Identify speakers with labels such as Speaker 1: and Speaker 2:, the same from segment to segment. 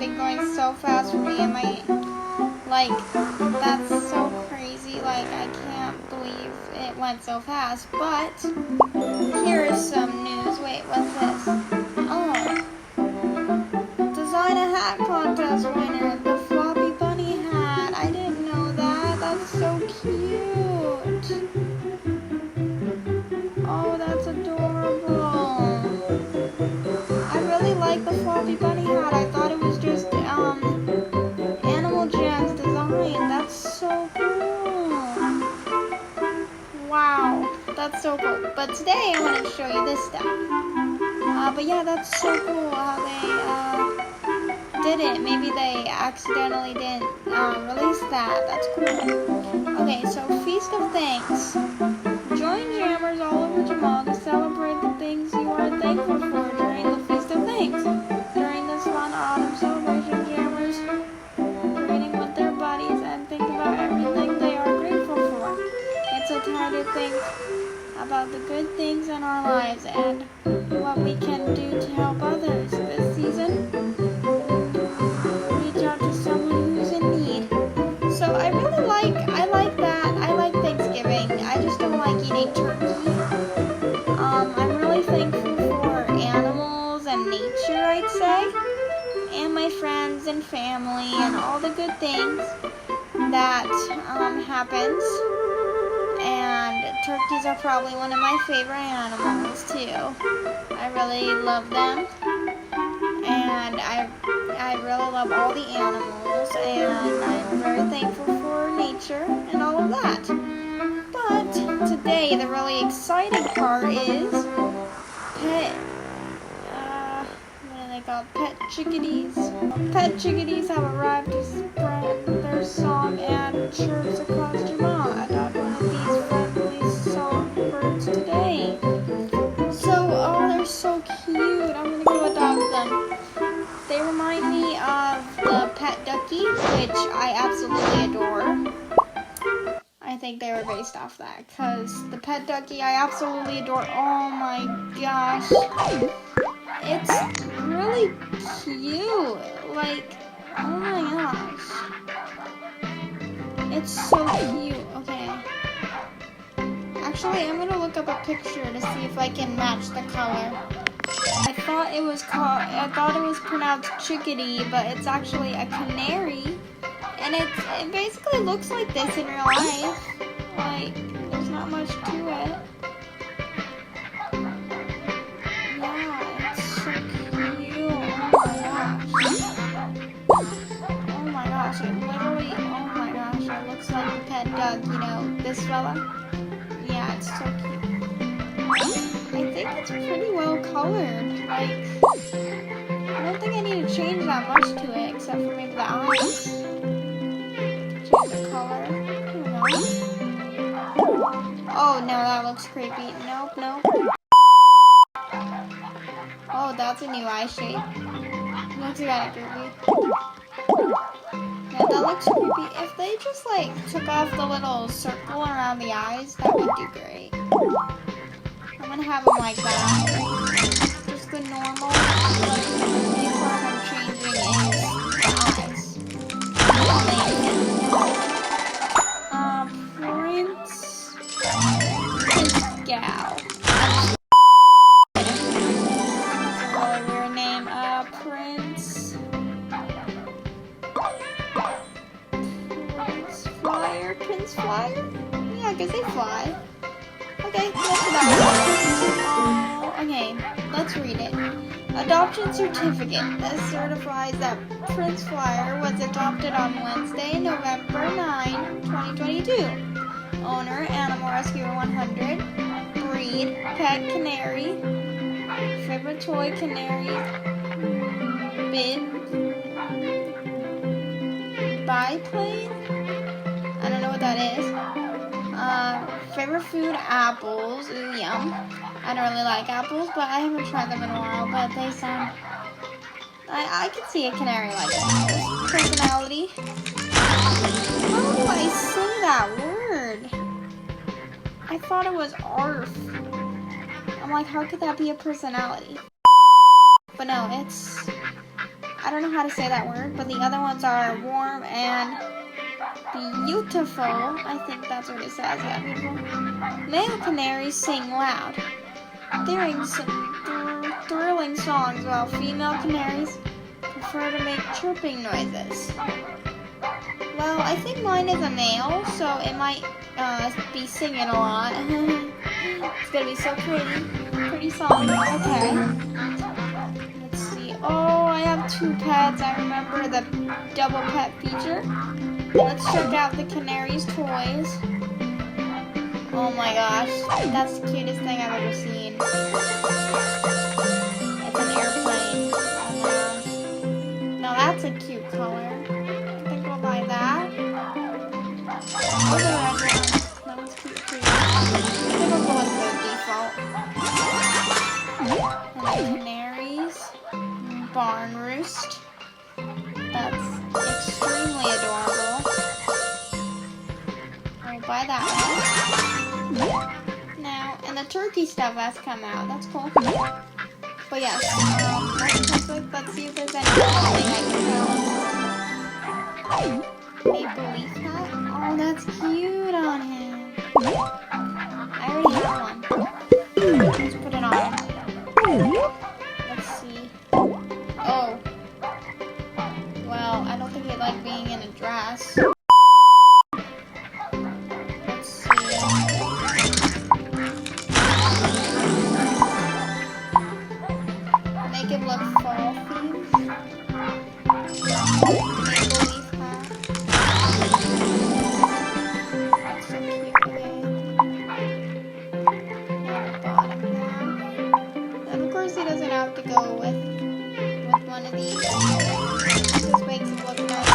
Speaker 1: everything going so fast for me. Am I, like, that's so crazy. Like, I can't believe it went so fast. But here is some news. Wait, what's this? Oh, design a hat contest winner. The floppy bunny hat. I didn't know that. That's so cute. Oh, that's adorable. I really like the floppy bunny hat. I thought it was just Animal Jam's design. That's so cool. Wow, that's so cool. But today I want to show you this stuff. But yeah, that's so cool how they did it. Maybe they accidentally didn't release that. That's cool. Okay, so Feast of Thanks. Join jammers all over Jamal to celebrate the things you are thankful for during the Feast of Thanks. During this fun autumn celebration, jammers greeting with their buddies and think about everything they are grateful for. It's a time to think about the good things in our lives and what we can do to help others this season. Reach out to someone who's in need. So I like that. I like Thanksgiving. I just don't like eating turkey. I'm really thankful for animals and nature, I'd say, and my friends and family and all the good things that happens. And turkeys are probably one of my favorite animals too. I really love them, and I really love all the animals, and I'm very thankful for nature and all of that. But today, the really exciting part is what are they called? Pet chickadees. Pet chickadees have arrived to spread their song and chirps across Jamal. Adopt one of these friendly songbirds today. Oh, they're so cute. I'm gonna go adopt them. They remind me of the pet ducky, which I absolutely adore. I think they were based off that, because the pet ducky I absolutely adore. Oh my gosh. It's really cute. Like, oh my gosh. It's so cute. Okay. Actually, I'm gonna look up a picture to see if I can match the color. I thought it was pronounced chickadee, but it's actually a canary. And it basically looks like this in real life. Like, there's not much to it. Yeah, it's so cute. Oh my gosh, it literally, oh my gosh, it looks like a pet dog, you know, this fella. Yeah, it's so cute. I think it's pretty well colored. Like, I don't think I need to change that much to it, except for maybe the eyes. Change the color. Oh no, that looks creepy. Nope, nope. Oh, that's a new eye shape. Looks kind of creepy. Yeah, that looks creepy. If they just like took off the little circle around the eyes, that would do great. I'm gonna have them like that. Just the normal. The part I'm changing is the eyes. Prince Gal. That's a really weird name. Prince Flyer? Prince Flyer? Yeah, because they fly. Okay, that's about it. Okay, let's read it. Adoption certificate. This certifies that Prince Flyer was adopted on Wednesday, November 9, 2022. Owner, Animal Rescuer 100. Breed, pet canary. Favorite toy, canary. Bid. Biplane? I don't know what that is. Favorite food, apples. Ooh, yum. I don't really like apples, but I haven't tried them in a while, but they sound... I could see a canary like that. Personality. How do I say that word? I thought it was ARF. I'm like, how could that be a personality? But no, it's I don't know how to say that word, but the other ones are warm and beautiful. I think that's what it says. Yeah, beautiful. Male canaries sing loud, thrilling songs, while female canaries prefer to make chirping noises. Well, I think mine is a male, so it might be singing a lot. It's gonna be so pretty songs. Okay. Let's see. Oh, I have 2 pets. I remember the double pet feature. Let's check out the canary's toys. Oh my gosh, that's the cutest thing I've ever seen. It's an airplane. Now that's a cute color. I think I'll buy that. Oh, the red one. That one's cute too. I think I'll go with the default. And the canaries. Barn roost. That's extremely adorable. I'll buy that one. Now, and the turkey stuff has come out. That's cool. But yes, let's see if there's anything I can tell. Maple leaf hat. Oh, that's cute on him. I already have one. Let's put it on. Let's see. Oh. Well, I don't think he'd like being in a dress. Let's see. Make it look fall themed. Maple leaf hat. That's so cute. Okay. Bottom half. And of course he doesn't have to go with one of these. Just makes it look nice.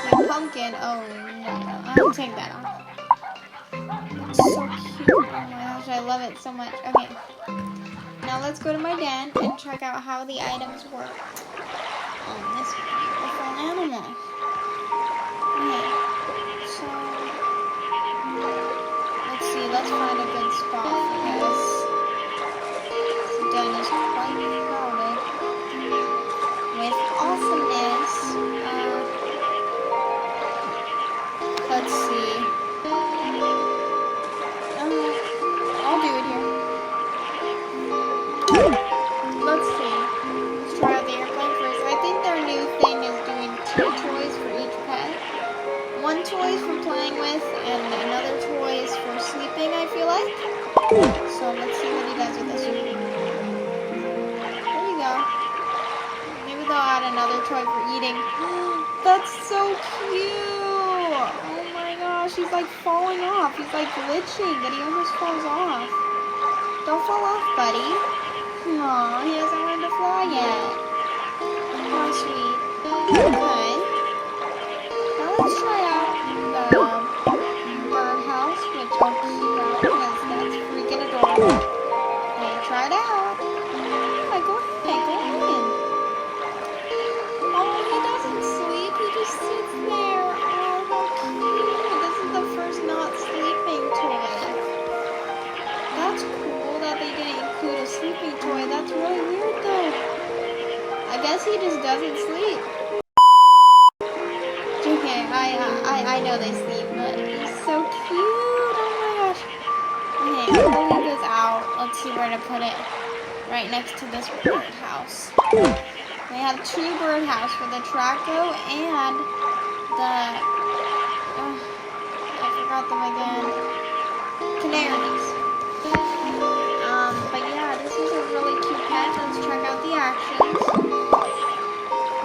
Speaker 1: The pumpkin. Oh no, I'll take that off. It's so cute. Oh my gosh, I love it so much. Okay. Now let's go to my den and check out how the items work on this beautiful animal. Okay. So let's see, let's find a good spot for this. The den is quite crowded with awesomeness. Let's see. I'll do it here. Let's see. Let's try out the airplane first. I think their new thing is doing 2 toys for each pet. 1 toy is for playing with, and another toy is for sleeping, I feel like. So let's see what he does with this one. There you go. Maybe they'll add another toy for eating. That's so cute! Oh my gosh, he's like falling off. He's like glitching and he almost falls off. Don't fall off, buddy. Aw, he hasn't learned to fly yet. How sweet. Okay. Now let's try out the birdhouse, which I'll keep out because that's freaking adorable. Okay, try it out. Yeah, go ahead, go in. Oh, he doesn't sleep, he just sits there. Oh, how cute. This is the first not sleeping toy. That's cool that they didn't include a sleeping toy. That's really weird though. I guess he just doesn't sleep. Okay, I know they sleep, but he's so cute. Oh my gosh. Okay, I'll leave this out. Let's see where to put it. Right next to this birdhouse. They have 2 birdhouses for the Traco and the I forgot them again. Canaries. But yeah, this is a really cute pet. Let's check out the actions.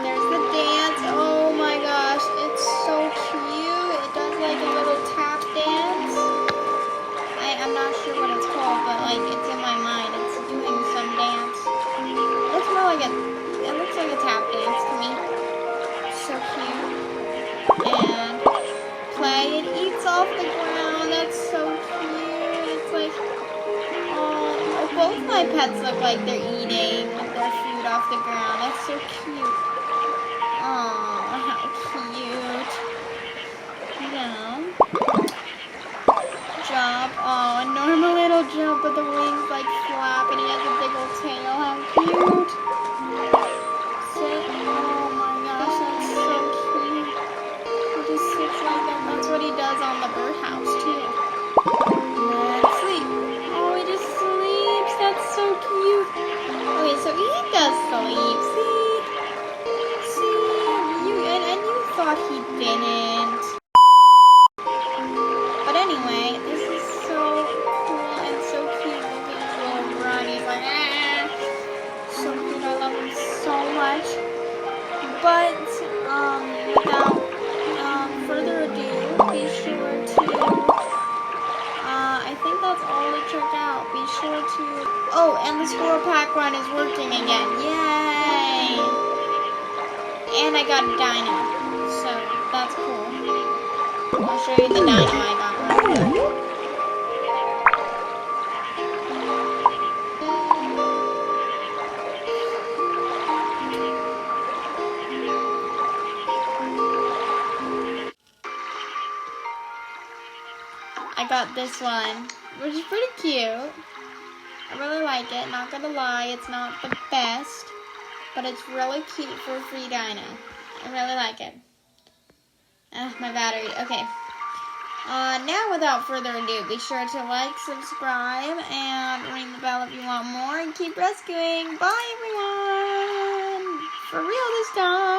Speaker 1: There's the dance. Oh my gosh, it's so cute. It does like a little tap dance. I'm not sure what it's called, but like it's in my mind. It's doing some dance. It looks more like it looks like a tap dance to me. So cute. And play. It eats off the ground. That's so cute. It's like, oh, both my pets look like they're eating their food off the ground. That's so cute. Oh, how cute. Yeah. Jump. Oh, a normal little jump with the wings like flap and he has a big old tail. How cute. asleep. See, and you thought he didn't. But anyway, this is so cool and so cute looking little brownie. He's like, so cute. I love him so much. But without further ado, be sure to. I think that's all to check out. Be sure to. Oh, and the squirrel pack run is working again. Yay! And I got a dino, so that's cool. I'll show you the dino I got right here. I got this one, which is pretty cute. I really like it, not gonna lie, it's not the best, but it's really cute for a free dino. I really like it. My battery, okay. Now without further ado, be sure to like, subscribe, and ring the bell if you want more, and keep rescuing. Bye everyone! For real this time!